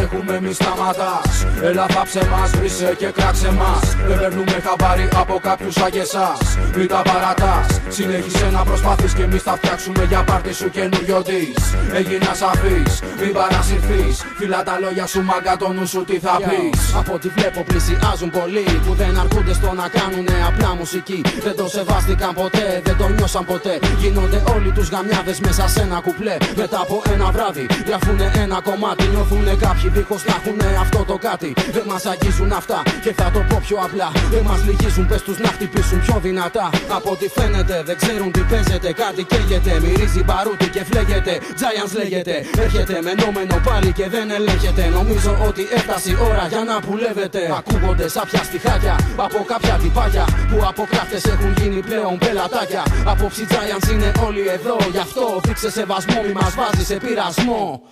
αντέχουμε μη σταματάς. Έλα θάψε μας, βρήσε και κράξε μας. Δεν παίρνουμε χαμπάρι από κάποιους σαν και εσάς. Μην τα παρατάς, συνέχισε να προσπαθείς και εμείς θα φτιάξουμε για πάρτι σου καινούριο της. Έγινα σαφής, μην παρασυρθείς. Φύλλα τα λόγια σου μάγκα, το νου σου τι θα πεις. Από ό,τι βλέπω πλησιάζουν πολλοί που δεν αρκούνται στο να κάνουνε απλά μουσική. Δεν το σεβάστηκαν ποτέ, δεν το νιώσαν ποτέ. Γίνονται όλοι τους γαμιάδες μέσα σε ένα κουπλέ. Μετά από ένα βράδυ γράφουνε ένα κομμάτι. Νιώθουνε κάποιοι δίχως να έχουνε αυτό το κάτι. Δεν μας αγγίζουν αυτά και θα το πω πιο απλά. Δεν μας λυγίζουν, πες τους να χτυπήσουν πιο δυνατά. Από ό,τι φαίνεται δεν ξέρουν τι παίζεται. Κάτι καίγεται, μυρίζει μπαρούτι και φλέγεται. Giants λέγεται, έρχεται μενόμενο πάλι και δεν ελέγχεται. Νομίζω ότι έφτασε η ώρα για να πουλεύεται. Ακούγονται σάπια στιχάκια από κάποια τυπάκια που από κράφτες έχουν γίνει πλέον πελατάκια. Απόψη Giants είναι όλοι εδώ, γι' αυτό δείξε σεβασμό, μη μας βάζει σε πειρασμό.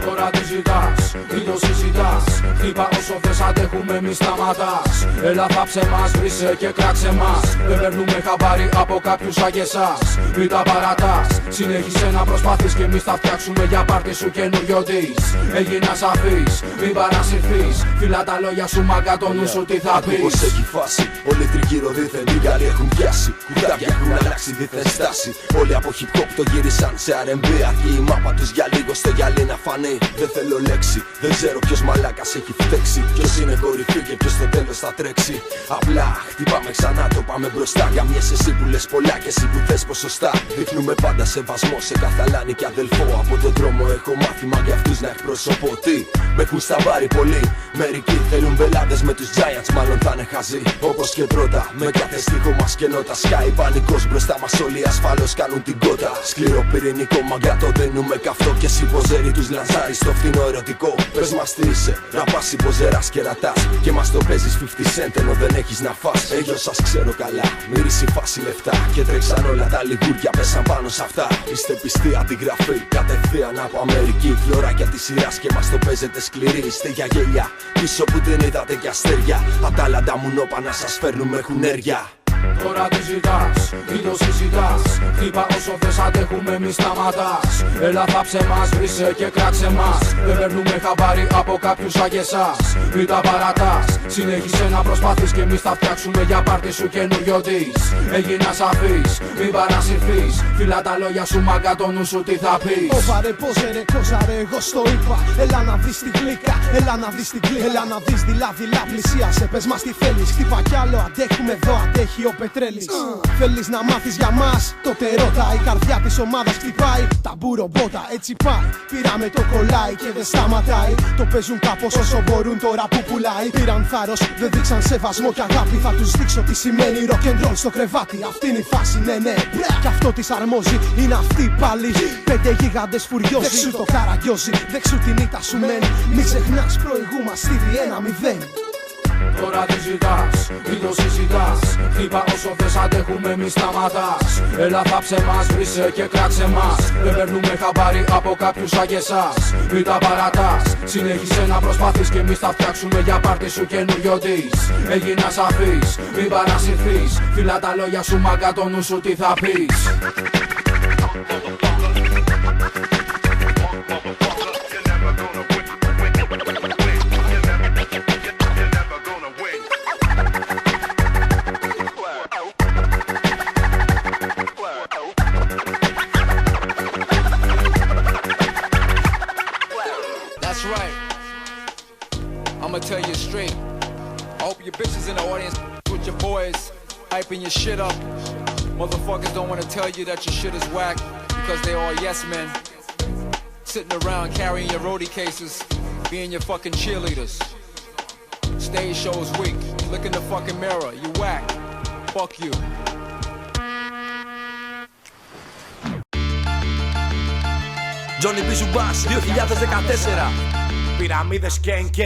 Τώρα τι ζητάς, ή το συζητάς. Χτύπα όσο θες, αντέχουμε μη σταματάς. Έλα θάψε μας, βρήσε και κράξε μας. Δεν παίρνουμε χαμπάρι από κάποιους σαν και εσάς. Μην τα παρατάς, συνέχισε να προσπαθείς και εμείς θα φτιάξουμε για πάρτι σου καινούριο της. Έγινα σαφής, μην παρασυρθείς. Φύλλα τα λόγια σου μάγκα, το νου σου τι θα πεις. Πως έχει φάση, όλοι τριγύρω δίθεν λίγαροι έχουν πιάσει. Κουτάβια έχουν αλλάξει δίθεν στάση. Όλοι από hip hop το γύρισαν σε R&B. Αρκεί η μάπα τους για λίγο στο γυαλί να φανεί. Δεν θέλω λέξη, δεν ξέρω ποιος μαλάκας έχει φταίξει. Ποιος είναι κορυφή και ποιος στο τέλος θα τρέξει. Απλά χτυπάμε ξανά, το πάμε μπροστά. Γαμιές εσύ που λες πολλά και εσύ που θες ποσοστά. Δείχνουμε πάντα σεβασμό σε κάθε αλάνη και αδελφό. Από τον δρόμο έχω μάθημα για αυτούς να εκπροσωπώ. Τι με έχουν σταμπάρει πολύ. Μερικοί θέλουν μπελάδες με τους Giants, μάλλον θα είναι χαζοί. Όπως και πρώτα, με κάθε στίχο μας και νότα. Σκάει πανικός μπροστά μας, όλοι ασφαλώς κάνουν την κότα. Σκληρό πυρηνικό μαγκά, το δίνουμε καυτό. Και εσύ ποζέρι τους λανζάρεις στο φθηνό ερωτικό. Πες μας τι είσαι, ραπάς υποζεράς και ρατάς. Και μας το παίζεις 50 cent ενώ δεν έχεις να φας. Εγώ σας ξέρω καλά, μύρισε η φάση λεφτά. Και τρέξαν όλα τα λιγούρια, πέσαν πάνω σ' αυτά. Είστε πιστοί αντιγραφή, κατευθείαν από Αμερική. Φλωράκια της σειράς και μας το παίζετε σκληρή. Είστε για γέλια, πίσω που την είδατε κι αστέρια. Ατάλαντα μουνόπανα σας φέρνουμε χουνέρια. Τώρα τι ζητάς, ή το συζητάς. Χτύπα όσο θες, αντέχουμε μη σταματάς. Έλα θάψε μας, βρήσε και κράξε μας. Δεν παίρνουμε χαμπάρι από κάποιους σαν και εσάς. Μην τα παρατάς, συνέχισε να προσπαθείς και εμείς θα φτιάξουμε για πάρτι σου καινούριο της. Έγινα σαφής, μην παρασυρθείς. Φύλλα τα λόγια σου μάγκα, το νου σου τι θα πεις. Όβαρε πόζερε κόζαρε, εγώ στο είπα. Έλα να βρεις την γλύκα, έλα να βρεις την γλύκα. Έλα να δεις δειλά πλησίασε, πες μας τι θέλεις. Χτύπα κι άλλο, αντέχουμε εδώ, αντέχει ο Πετρέλης. Θέλεις να μάθεις για μας, τότε ρώτα. Η καρδιά της ομάδας χτυπάει, ταμπούρο μπότα, έτσι πάει. Πήραμε το κολλάει και δεν σταματάει. Το παίζουν κάπως όσο μπορούν τώρα που πουλάει. Πήραν θάρρος, δεν δείξαν σεβασμό και αγάπη. Θα τους δείξω τι σημαίνει rock'n'roll στο κρεβάτι. Αυτή είναι η φάση, ναι. Κι αυτό της αρμόζει, είναι αυτή πάλι. 5 γίγαντες φουριόζοι, δεξού το καραγκιόζι. Δεξού την ήττα σου μεν. Μην ξεχνάς, προηγούμαστε ήδη 1-0. Τώρα τι ζητάς, ή το συζητάς. Χτύπα όσο θες, αντέχουμε μη σταματάς. Έλα θάψε μας, βρήσε και κράξε μας. Δεν παίρνουμε χαμπάρι από κάποιους σαν και εσάς. Μην τα παρατάς, συνέχισε να προσπαθείς και εμείς θα φτιάξουμε για πάρτι σου καινούριο της. Έγινα σαφής, μην παρασυρθείς. Φύλλα τα λόγια σου μάγκα, το νου σου τι θα πεις. That's right. I'ma tell you straight. I hope your bitches in the audience with your boys, hyping your shit up. Motherfuckers don't wanna tell you that your shit is whack because they all yes men. Sitting around carrying your roadie cases, being your fucking cheerleaders. Stage show's weak. Look in the fucking mirror. You whack. Fuck you. Johnny B. Zubas, 2014. Πυραμίδες K&K.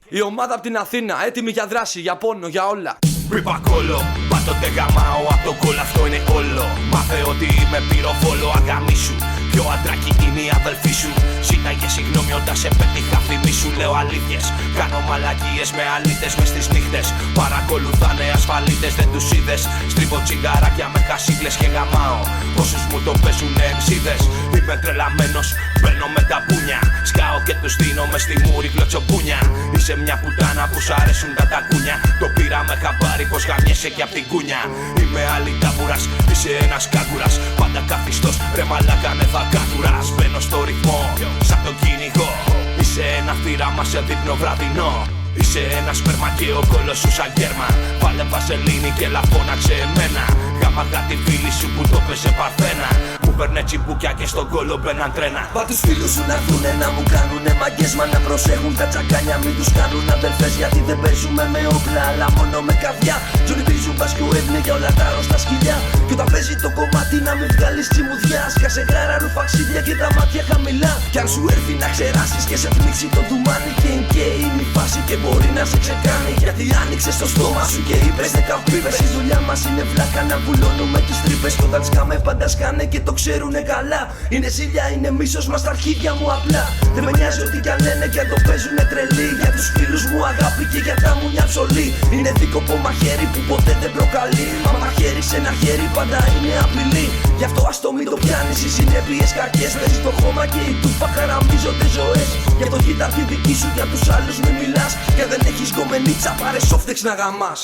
Η ομάδα απ' την Αθήνα, έτοιμη για δράση, για πόνο, για όλα. Ρίπα κόλλο, πάντοτε γαμάω απ' το κόλλο, αυτό είναι όλο. Μάθε ότι είμαι πυροβόλο, αγκαμίσου. Ποιο αντράκι είναι η αδελφή σου? Ζήταγε συγγνώμη όταν σε πέτυχα, θυμίσου. Λέω αλήθειες, κάνω μαλακίες με αλήτες μες στις νύχτες. Παρακολουθάνε ασφαλίτες, δεν τους είδες? Στρίβω τσιγαράκια με χασίκλες και γαμάω όσους μου το παίζουνε εμσίδες. Είμαι τρελαμένος, μπαίνω με τα μπούνια. Σκάω και τους δίνω μες στη μούρη γλωτσοπούνια. Είσαι μια πουτάνα που σ' αρέσουν τα τακούνια. Το πήρα με χαμπάρι πως γαμιέσαι και απ' την κούνια. Είμαι άλλη τάμπουρας, είσαι ένας κάγκουρας. Πάντα καθιστός, ρε μαλάκα ναι θα κάτουρας. Μπαίνω στο ρυθμό, σαν τον κυνηγό. Είσαι ένα θύραμα σε δείπνο βραδινό. Είσαι ένα σπέρμα και ο κόλος σου σαν γέρμα. Βάλε βαζελίνη και λαφώναξε εμένα. Γάμα κάτι φίλη σου που το πέσε παρθένα. Μου παίρνε τσιμπούκια και στον κόλο μπαίναν τρένα. Πα τους φίλους σου να έρθουνε να μου κάνουνε μαγκές. Μα να προσέχουν τα τσακάνια, μην τους κάνουν αδελφές. Γιατί δεν παίζουμε με όπλα, αλλά μόνο με καρδιά. Τζονι Μπίζου μπας και ο Εύνε για όλα τα ρόστα σκυλιά. Κι όταν παίζει το κομμάτι να μην βγάλεις τσιμουδιά. Σκάσε γράρα ρουφαξίδια και τα μάτια χαμηλά. Κι αν σου έρθει να ξεράσεις και σε πνίξει το ντουμάνι. Και είναι η φάση και μπορεί να σε ξεκάνει. Γιατί άνοιξε το στόμα σου και είπες 10 πίπες. Η δουλειά μας είναι βλάκα να βουλώνουμε τις τρύπες. Κι όταν σκάμε πάντα σκάνε και το ξέρουνε καλά. Είναι ζήλια, είναι μίσος μας τα αρχίδια μου απλά. Δεν με νοιάζει ό,τι κι αν λένε και αν το παίζουνε τρελή. Για τους φίλους μου αγάπη και για τα μου μια ψωλή. Είναι δίκοπο μαχαίρι που ποτέ δεν προκαλεί. Μα μαχαίρι σε ένα χέρι πάντα είναι απειλή. Γι' αυτό ας το μην το πιάνεις, οι συνέπειες κακές. Παίζει το χώμα και η τούφα χαραμίζονται ζωές. Γι' αυτό κοίτα τη δική σου, για τους άλλους μην μιλάς. Και δεν έχεις γκομενίτσα, πάρε σόφτεξ να γαμάς.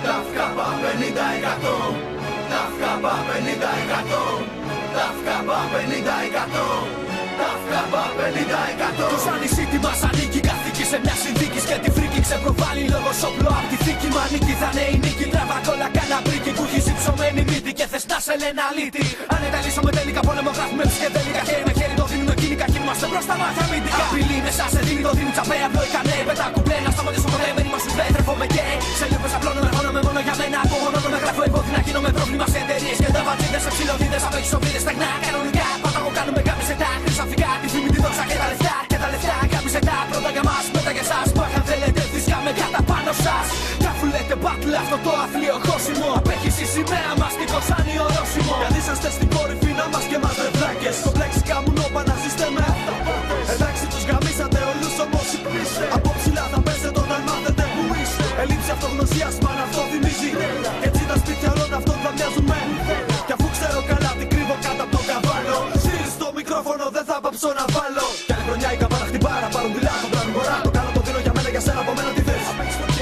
Τα φκάπα 50%, τα φκάπα 50%, τα φκάπα 50%, τα φκάπα 50%. Το σαν νησίτη μας ανήκει, καθήκη σε μια συνθήκη. Και τη φρίκη ξεπροβάλλει λόγος όπλο απ' τη θήκη. Μα νίκη θα είναι η νίκη, τραβά κόλλα κάνα μπρίκι. Που έχεις υψωμένη μύτη και θες να σε λένε αλήτη. Αν εταλήσουμε τελικά πόλεμο, γράφουμε ψυχεδέλικα. Χέρι με χέρι το δίνουμε κίνικα, κινούμαστε προς τα μάτια μύτικα. Απειλή μέσα σε δίνει, το δίνει τσαπέα, πλοϊκά ναι. Πετά κουμπλέ, να σταματήσω ποτέ, μένει μας σου τρέφομαι και σε λίγους απλώνομαι, χώνομαι μόνο για μένα. Απογονώνομαι, γράφω υπόθυνα, γίνομαι πρόβλημα σε εταιρείες και τραβατζίδες, σε ψιλοδίδες, απέχισοβίδες, στεγνά, κανονικά. Πάταγω κάνουμε κάμισε τα χρυσαφικά, τη φήμη τη δόξα και τα λεφτά. Και τα λεφτά κάμισε τα πρώτα για μας, μετά για εσάς. Που αν θέλετε φυσικά με κατά πάνω σας. Κι αφού λέτε battle αυτό το αθλείο χώσιμο, απέχεις η σημαία μας και κοστάνει ορόσημο. Γιατί είσαστε στην κορυφή να μας και μας ρεβλάκες. Το πλέξι καμουνό παναζήστε με αυταπάτες. Εντάξει τους γαμίσατε όλους όμως υπήστε. Από ψηλά θα πέσετε όταν μάθετε που είστε. Ελλείψη αυτογνωσίας μαν αυτό θυμίζει. Και έτσι τα σπίτια όλων αυτών θα μοιάζουν με. Κι αφού ξέρω καλά τι κρύβω κάτω από το καβάλο. Στήρι στο μικρόφωνο δεν θα πάψω να βάλω. Κι άλλη χρονιά η καμπάνα χτυπά να πάρουν δειλά. Το πλάνο μπορά, το κάνω το δίνω για μένα, για σένα από μένα τι θες.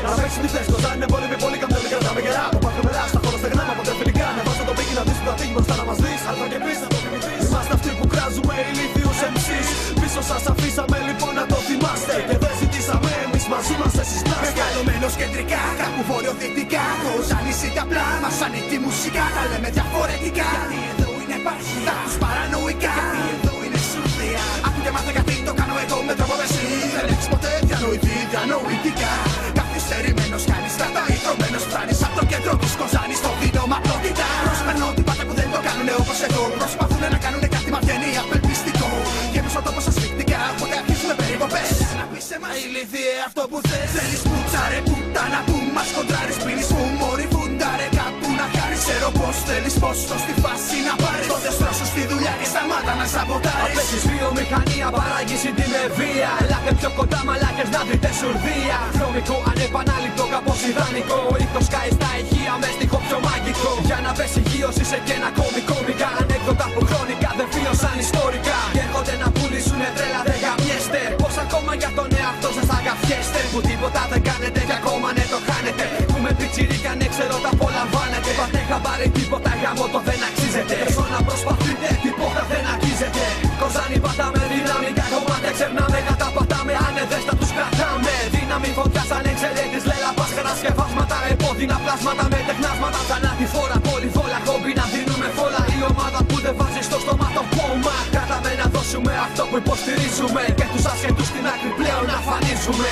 Να παίξεις τι θες, το ζάνι είναι πολύ με πολύ καμπέλη. Κρατάμε γερά, το πάρουμε μελά, στα χώρα στεγνά. Μα ποτέ φιλικά, να βάζω το πίκι να δεις που θα τύχει μπροστά να μας δεις. Αλφα και πεις να το θυμηθείς. Είμαστε αυτοί που κράζουμε ηλίθιους MCs. Πίσω σας αφήσαμε λοιπόν να το θυμάστε. Και δεν ζητήσαμε εμείς μαζί μας εσείς να είστε. Μεγαλωμένος κεντρικά, κάπου βορειοδυτικά. Το ζάνι σίτε απλά, μας ανήκει μουσικά. Τα λέμε διαφορετικά. Γιατί εδώ είναι επαρχία, τους παρανοϊκά. Γιατί εδώ είναι σουρδία. Άκου και μάθε γιατί το κάνω εγώ με τρόπο εσύ. Δεν έχεις ποτέ διανοηθεί διανοητικά. Καθυστερημένος κάνεις στρατά, ηθρωμένος φτάνεις απ' το κέντρο της Κοζάνης στο βίντεο μαπλότητα. Προσπερνώ την πάντα που δεν το κάνουνε όπως εγώ. Προσπαθούνε να κάνουνε κάτι μα βγαίνει απελπιστικό. Γέμισε ο τόπος ασφυκτικά, οπότε αρχίζουμε περίποπες. Να πεις σε μας ηλίθιε αυτό που θες. Θέλεις πουτσα ρε πουτάνα που μας κοντράρεις. Πίνεις μου μόρι φούντα ρε κάπου να χάρεις. Ξέρω πως θέλεις πως το στη φάση να πάρεις. Το δεστρό σου στη δουλειά και σταμάτα να σαμποτάρεις. Απέχεις βιομηχανία, παράγεις την ευεία. Ελάτε πιο κοντά μαλάκες να δείτε σουρδία. Βρώμικο, ανεπανάληπτο, κάπως ιδανικό. Ήχος καεί στα ηχεία με στίχο πιο μαγικό. Για να πέσει γύρωση σε και ένα κομικά. Ανέκδοτα που χρονικά δεν βίωσαν ιστορικά. Και έρχονται να πουλήσουνε τρέλα, δεν γαμιέστε. Πως ακόμα για τον εαυτό σας αγαφιέστε. Που τίποτα δεν κάνετε και ακόμα ναι το χάνετε. Που με πιτσιρίκια ναι ξέρω τα απολαμβάνετε. Πατέ χαμπάρι τίποτα γάμο το δεν αξίζεται. Όσο να προσπαθείτε τίποτα δεν αγγίζετε. Κοζάνι πατάμε δυναμικά κομμάτια. Ξερνάμε καταπατάμε άνεδες τα τους κρατάμε. Δύναμη φωτιάς αν εξελέγεις λέλαπας. Κατασκευάσματα επώδυνα πλάσματα με τεχνάσματα. Θανάτη φόρα πολυβόλα κόμπι να δίνουμε φόλα. Η ομάδα που δεν βάζει στο στόμα το πόμα. Κρατάμε να δώσουμε αυτό που υποστηρίζουμε. Και τους ασχετούς στην άκρη πλέον να φανίζουμε.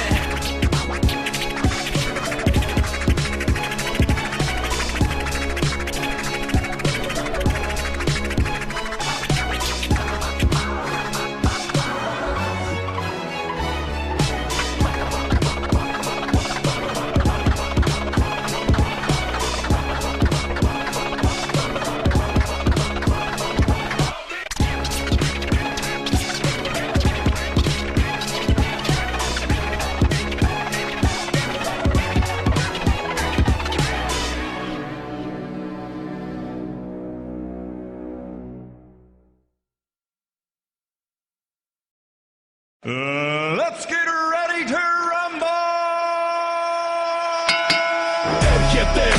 Έρχεται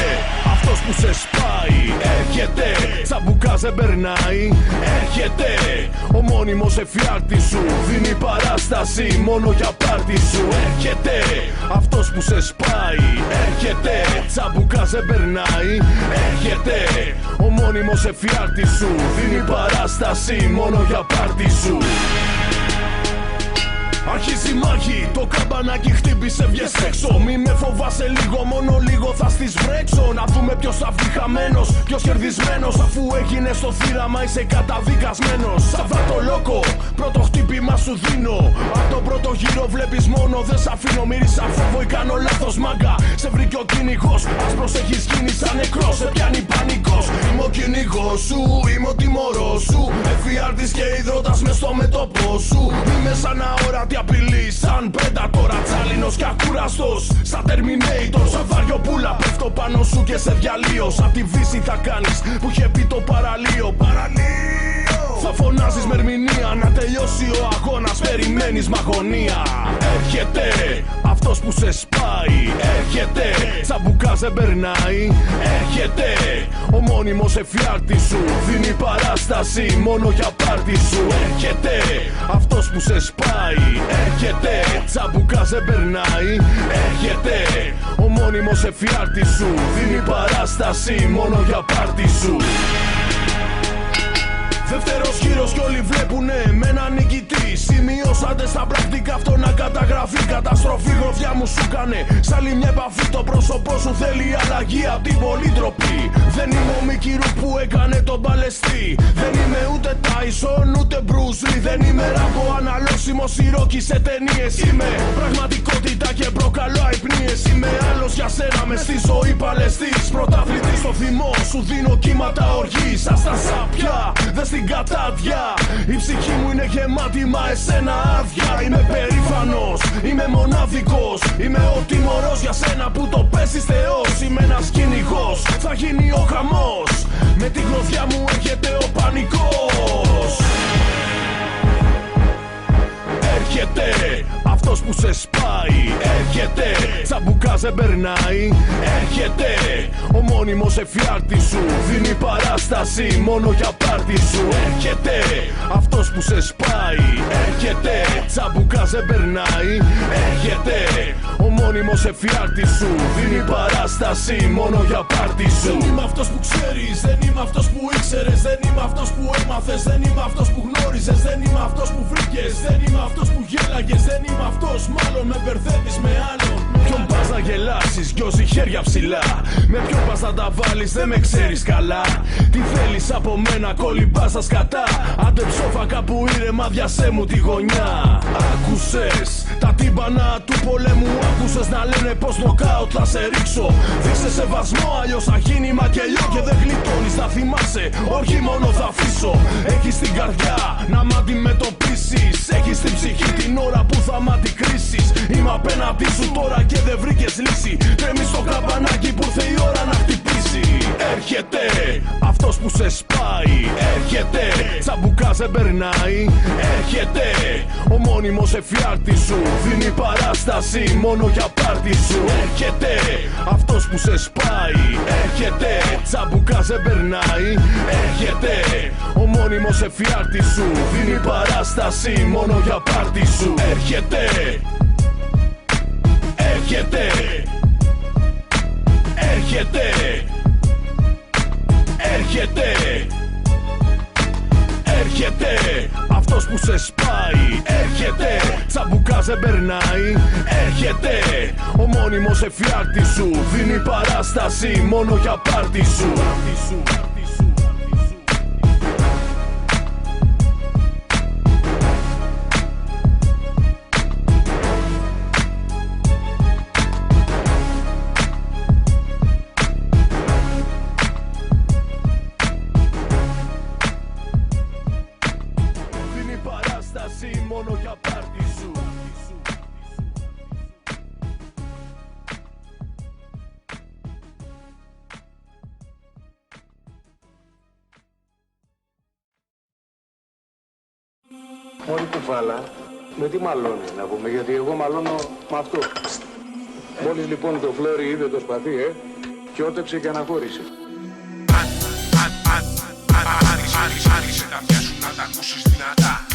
αυτός που σε σπάει. Έρχεται, τσαμπουκάς δεν περνάει. Έρχεται ο μόνιμος εφιάλτης σου. Δίνει παράσταση μόνο για πάρτι σου. Έρχεται αυτός που σε σπάει. Έρχεται, τσαμπουκάς δεν περνάει. Έρχεται ο μόνιμος εφιάλτης σου. Δίνει παράσταση μόνο για πάρτι σου. Αρχίζει η μάχη, το καμπανάκι χτύπησε, βγες έξω. Μη με φοβάσαι λίγο, μόνο λίγο θα στις βρέξω. Να δούμε ποιος θα βγει χαμένος, ποιος κερδισμένος. Αφού έγινε στο θύραμα είσαι καταδικασμένος. Σαββατολόκο, πρώτο χτύπημα σου δίνω. Απ' τον πρώτο γύρο βλέπεις μόνο, δεν σ' αφήνω. Μύρισα φόβο ή κάνω λάθος μάγκα. Σε βρήκε ο κυνηγός, ας προσέχεις γίνει σαν νεκρός. Σε πιάνει πανικός, είμαι ο κυνηγός σου, είμαι ο τιμωρός σου. Εφιάλτης και υδρότας μες στο μέτωπο σου. Είμαι σαν αόρατη απειλή, σαν πέντατορα, τσάλινος και ακούραστος. Σαν Terminator, σαν βαριοπούλα πέφτω πάνω σου και σε διαλύω. Σαν τη βύση θα κάνεις που είχε πει το παραλίο. Θα φωνάζεις με ερμηνεία, να τελειώσει ο αγώνας, περιμένεις μ' αγωνία. Έρχεται αυτός που σε σπάει. Έρχεται, τσαμπουκάς δεν περνάει. Έρχεται ο μόνιμος εφιάλτης σου. Δίνει παράσταση μόνο για πάρτι σου. Έρχεται αυτός που σε σπάει. Έρχεται, τσαμπουκάς δεν περνάει. Έρχεται ο μόνιμος εφιάλτης σου. Δίνει παράσταση μόνο για πάρτι σου. Δεύτερος γύρος κι όλοι βλέπουνε με έναν νικητή. Σημειώσατε στα πρακτικά αυτό να καταγραφεί. Καταστροφή γροφιά μου σου κάνε. Σ' άλλη μια επαφή το πρόσωπό σου θέλει αλλαγή απ' την πολύτροπη. Δεν είμαι ο Μικυρού που έκανε τον Παλαιστή. Δεν είμαι ούτε Τάισον ούτε Μπρουζ Λι. Δεν είμαι ράμπο αναλώσιμος ηρώκη σε ταινίες. Είμαι πραγματικότητα και προκαλώ αϊπνίες. Είμαι άλλος για σένα μες στη ζωή Παλαιστής. Πρωταθλητής στο θυμό σου δίνω κύματα οργής. Ας τα σάπια δεν στην κατάδια. Η ψυχή μου είναι γεμάτη μα εσένα άδεια. Είμαι περήφανος, είμαι μοναδικός. Είμαι ο τιμωρός για σένα που το πέσεις θεός. Είμαι ένας κυνηγός, θα γίνει ο χαμός. Με την κλωδιά μου έρχεται ο πανικός. Έρχεται αυτός που σε σπάει. Έρχεται, τσαμπουκάς δεν περνάει. Έρχεται ο μόνιμος εφιάλτης σου. Δίνει παράσταση μόνο για πάρτι σου. Έρχεται αυτός που σε σπάει. Έρχεται, τσαμπουκάς δεν περνάει. Έρχεται ο μόνιμος εφιάλτης σου. Δίνει παράσταση μόνο για πάρτι σου. Δεν είμαι αυτός που ξέρεις, δεν είμαι αυτός που ήξερες. Δεν είμαι αυτός που έμαθες, δεν είμαι αυτός που γνώριζες. Δεν είμαι αυτός που βρήκες, δεν είμαι αυτός που γέλαγες. Δεν είμαι αυτός, μάλλον με μπερδεύεις με άλλον. Ποιον πας να γελάσεις, γιώζει χέρια ψηλά. Με ποιον πας να τα βάλεις, δεν με ξέρεις καλά. Τι θέλεις από μένα, κολυμπάς στα σκατά. Άντε ψόφακα που ήρεμα, διασέ μου τη γωνιά. Άκουσες τα τύμπανα του πολέμου. Άκουσες να λένε πως νοκάουτ θα σε ρίξω. Δείξε σεβασμό, αλλιώς θα γίνει μακελιό. Και δεν γλιτώνεις, θα θυμάσαι, όχι μόνο θα αφήσω. Έχεις την καρδιά να μ' αντιμετωπίσεις. Έχεις την ψυχή την ώρα που θα μ' αντικρίσεις. Είμαι απέναντί σου τώρα και δεν βρήκες λύση. Τρέμεις στο καμπανάκι που ήρθε η ώρα να χτυπήσει. Έρχεται αυτός που σε σπάει. Έρχεται, τσαμπουκάς δεν περνάει. Έρχεται ο μόνιμος εφιάλτης σου. Δίνει παράσταση μόνο για πάρτι σου. Έρχεται αυτός που σε σπάει. Έρχεται, τσαμπουκάς δεν περνάει. Έρχεται ο μόνιμος εφιάλτης σου. Δίνει παράσταση μόνο για πάρτι σου. Έρχεται. Έρχεται. Έρχεται. Έρχεται. Έρχεται αυτός που σε σπάει. Έρχεται, τσαμπουκάς δεν περνάει. Έρχεται ο μόνιμος εφιάλτης σου. Δίνει παράσταση μόνο για πάρτι σου. Μόνο για πάρτι σου. Μόλι κουφάλα, με τι μαλώνει να πούμε, γιατί εγώ μαλώνω με αυτό. Μόλις λοιπόν το φλόρι είδε το σπαθί, και ότεψε και αναχώρησε. Άνοιξε τα αυτιά σου να τα ακούσεις δυνατά.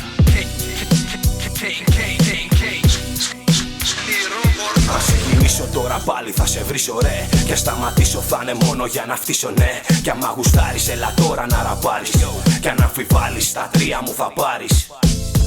Θα ξεκινήσω τώρα πάλι, θα σε βρίσω ρε. Και σταματήσω θα είναι μόνο για να φτύσω ναι. Κι άμα γουστάρεις έλα τώρα να ραπάρεις. Κι αν αμφιβάλλεις τα τρία μου θα πάρεις.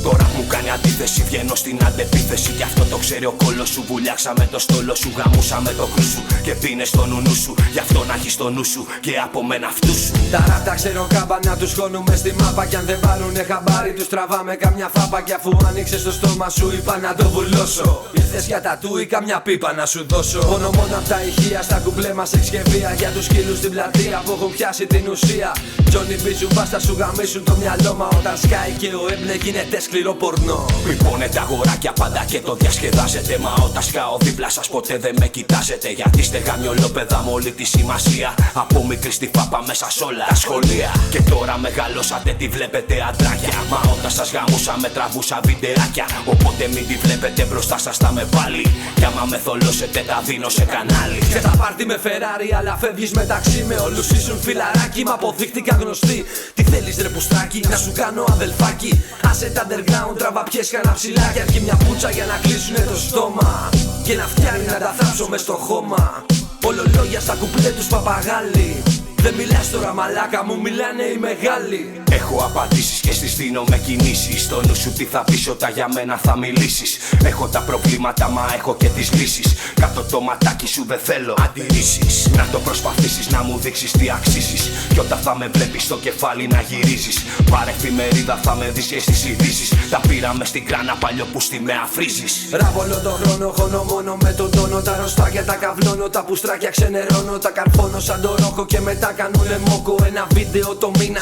Τώρα μου κάνει αντίθεση, βγαίνω στην αντεπίθεση. Κι αυτό το ξέρει ο κόλος σου. Βουλιάξαμε το στόλο σου, γαμούσαμε το κρού σου. Και πίνε στο νουνού σου, γι' αυτό να έχεις το νου σου. Και από μένα αυτού σου. Τα ραπ τα ξέρω κάμπα, να τους χώνουμε στη μάπα. Κι αν δεν πάρουνε χαμπάρι, τους τραβάμε καμιά φάπα. Κι αφού άνοιξε το στόμα σου, είπα να το βουλώσω. Ήρθες για τατού ή καμιά πίπα να σου δώσω. Μόνο απ' τα ηχεία, στα κουμπλέ μας εξκευεία. Για τους σκύλους στην πλατεία που έχουν πιάσει την ουσία. Τζόνι μπίζουν, μπάστα σου γαμίσουν το μυαλό. Μα όταν σκάει και ο έμπνε γίνεται σκληρό πορνό. Μην πόνετε αγοράκια πάντα και το διασκεδάζετε. Μα όταν σκάω δίπλα σας ποτέ δεν με κοιτάζετε. Γιατί είστε γαμιολόπεδα με όλη τη σημασία. Από μικρή στη φάπα μέσα σ' όλα τα σχολεία. Και τώρα μεγαλώσατε τι βλέπετε αντράκια. Μα όταν σας γαμούσα τραβούσα βιντεάκια. Οπότε μην τη βλέπετε μπροστά σας τα με πάλι. Κι άμα με θολώσετε τα δίνω σε κανάλι. Και θα πάρτι με Ferrari αλλά φεύγεις μεταξύ. Με όλους ήσουν φιλαράκι μα αποδείχτηκα γνωστή. Τι θέλεις ρε πουστράκι, να σου κάνω αδελφάκι. Άσε τα underground, τραβά πιες κανένα ψηλάκι. Αρκεί μια πουτσα για να κλείσουνε το στόμα. Και να φτιάνει να τα θάψω μες στο χώμα. Όλο λόγια στα κουπλέ τους παπαγάλοι. Δεν μιλάς τώρα μαλάκα μου, μιλάνε οι μεγάλοι. Έχω απαντήσεις και στις δίνω με κινήσεις. Στο νου σου τι θα πεις όταν για μένα θα μιλήσεις. Έχω τα προβλήματα μα έχω και τις λύσεις. Κάτω το ματάκι σου δεν θέλω αντιρρήσεις. Να το προσπαθήσεις να μου δείξεις τι αξίσεις. Κι όταν θα με βλέπεις στο κεφάλι να γυρίζεις. Πάρε εφημερίδα θα με δεις και στις ειδήσεις. Τα πήραμε στην κράνα παλιό που στη με αφρίζεις. Ραπ όλο το χρόνο χώνω μόνο με τον τόνο. Τα ροστάκια τα καυλώνω, τα πουστράκια ξενερώνω. Τα καρφώνω σαν το ρόκο και μετά κάνουνε μόκο. Ένα βίντεο το μήνα.